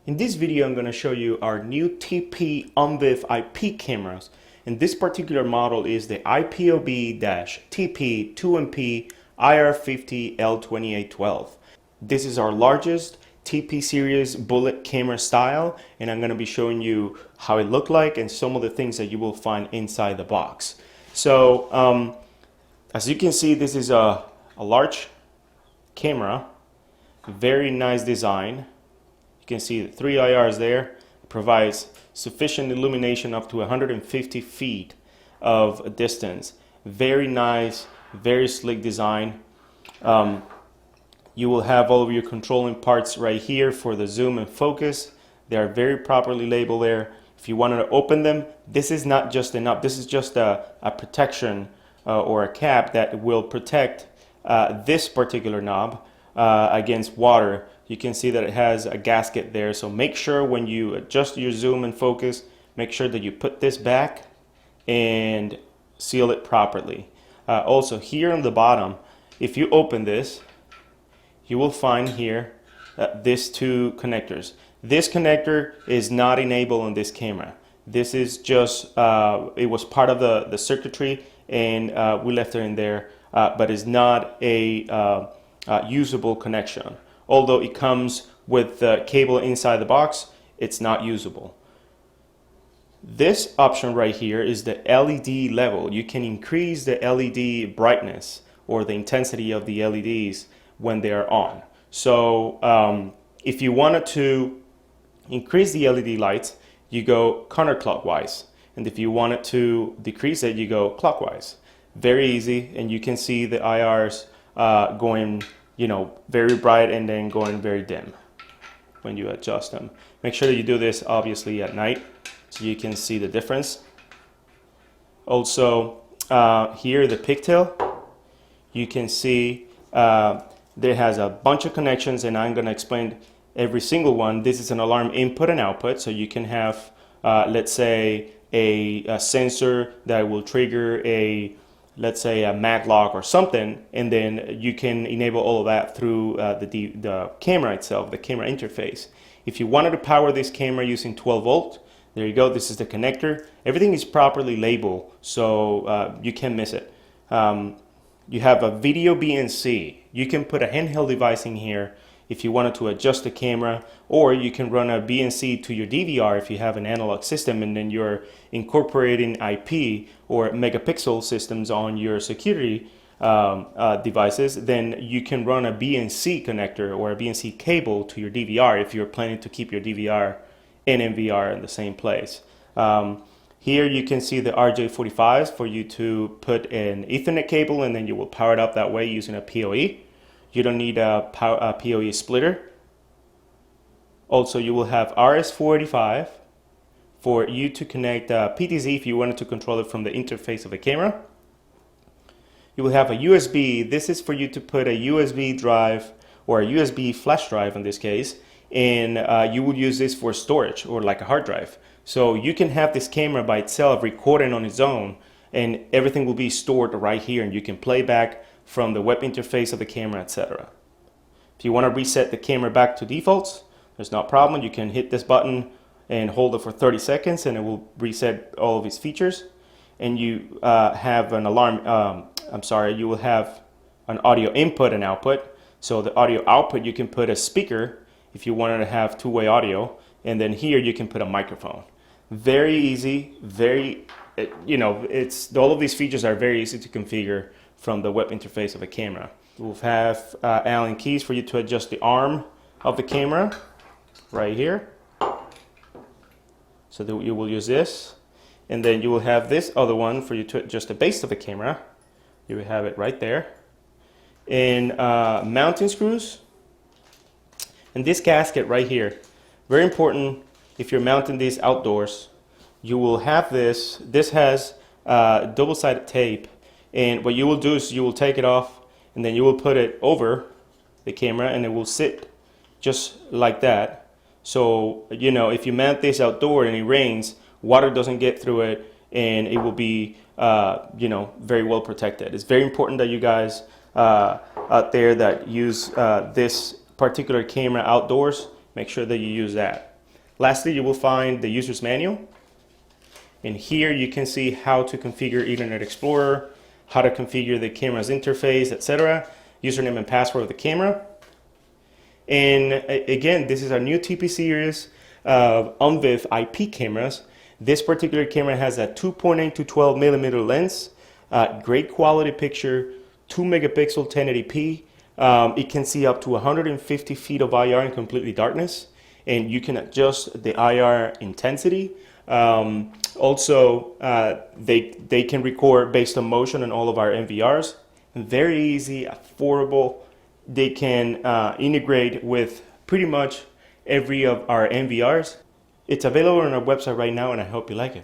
In this video, I'm going to show you our new TP ONVIF IP cameras. And this particular model is the IPOB-TP2MPIR150L2812. This is our largest TP series bullet camera style, and I'm going to be showing you how it looked like and some of the things that you will find inside the box. So as you can see, this is a large camera, very nice design. You can see the 3 IRs there. It provides sufficient illumination up to 150 feet of distance. Very nice, very slick design. You will have all of your controlling parts right here for the zoom and focus. They are very properly labeled there. If you wanted to open them, this is not just a knob. This is just a protection or a cap that will protect this particular knob against water. You can see that it has a gasket there. So make sure when you adjust your zoom and focus, make sure that you put this back and seal it properly. Also here on the bottom, if you open this, you will find here these two connectors. This connector is not enabled on this camera. This is just, it was part of the circuitry, and we left it in there, but it's not a usable connection. Although it comes with the cable inside the box, it's not usable. This option right here is the LED level. You can increase the LED brightness or the intensity of the LEDs when they are on. So if you wanted to increase the LED lights, you go counterclockwise, and if you wanted to decrease it, you go clockwise. Very easy, and you can see the IRs going, you know, very bright and then going very dim when you adjust them. Make sure that you do this obviously at night so you can see the difference. Also here, the pigtail, you can see there has a bunch of connections, and I'm going to explain every single one. This is an alarm input and output, so you can have, let's say, a sensor that will trigger let's say a mag lock or something, and then you can enable all of that through the camera itself, the camera interface. If you wanted to power this camera using 12 volt, there you go. This is the connector. Everything is properly labeled, so you can't miss it. You have a video BNC. You can put a handheld device in here if you wanted to adjust the camera, or you can run a BNC to your DVR if you have an analog system and then you're incorporating IP or megapixel systems on your security devices. Then you can run a BNC connector or a BNC cable to your DVR if you're planning to keep your DVR and NVR in the same place. Here you can see the RJ45s for you to put an Ethernet cable, and then you will power it up that way using a PoE. You don't need a PoE splitter. Also, you will have RS485 for you to connect PTZ if you wanted to control it from the interface of the camera. You will have a USB. This is for you to put a USB drive or a USB flash drive in this case, and you will use this for storage or like a hard drive. So you can have this camera by itself recording on its own, and everything will be stored right here, and you can play back from the web interface of the camera, etc. If you want to reset the camera back to defaults, there's no problem. You can hit this button and hold it for 30 seconds, and it will reset all of its features. And you have an alarm, you will have an audio input and output. So the audio output, you can put a speaker if you wanted to have two-way audio, and then here you can put a microphone. Very easy, all of these features are very easy to configure from the web interface of a camera. We'll have Allen keys for you to adjust the arm of the camera right here. So that you will use this, and then you will have this other one for you to adjust the base of the camera. You will have it right there. And mounting screws, and this gasket right here, very important. If you're mounting these outdoors, you will have this. This has double-sided tape, and what you will do is you will take it off, and then you will put it over the camera, and it will sit just like that. So, you know, if you mount this outdoor and it rains, water doesn't get through it, and it will be, very well protected. It's very important that you guys out there that use this particular camera outdoors, make sure that you use that. Lastly, you will find the user's manual. And here you can see how to configure Internet Explorer, how to configure the camera's interface, etc. Username and password of the camera. And again, this is our new TP series of ONVIF IP cameras. This particular camera has a 2.8 to 12 millimeter lens, great quality picture, 2 megapixel 1080p. It can see up to 150 feet of IR in completely darkness, and you can adjust the IR intensity. Also, they can record based on motion on all of our NVRs. Very easy, affordable. They can integrate with pretty much every of our NVRs. It's available on our website right now, and I hope you like it.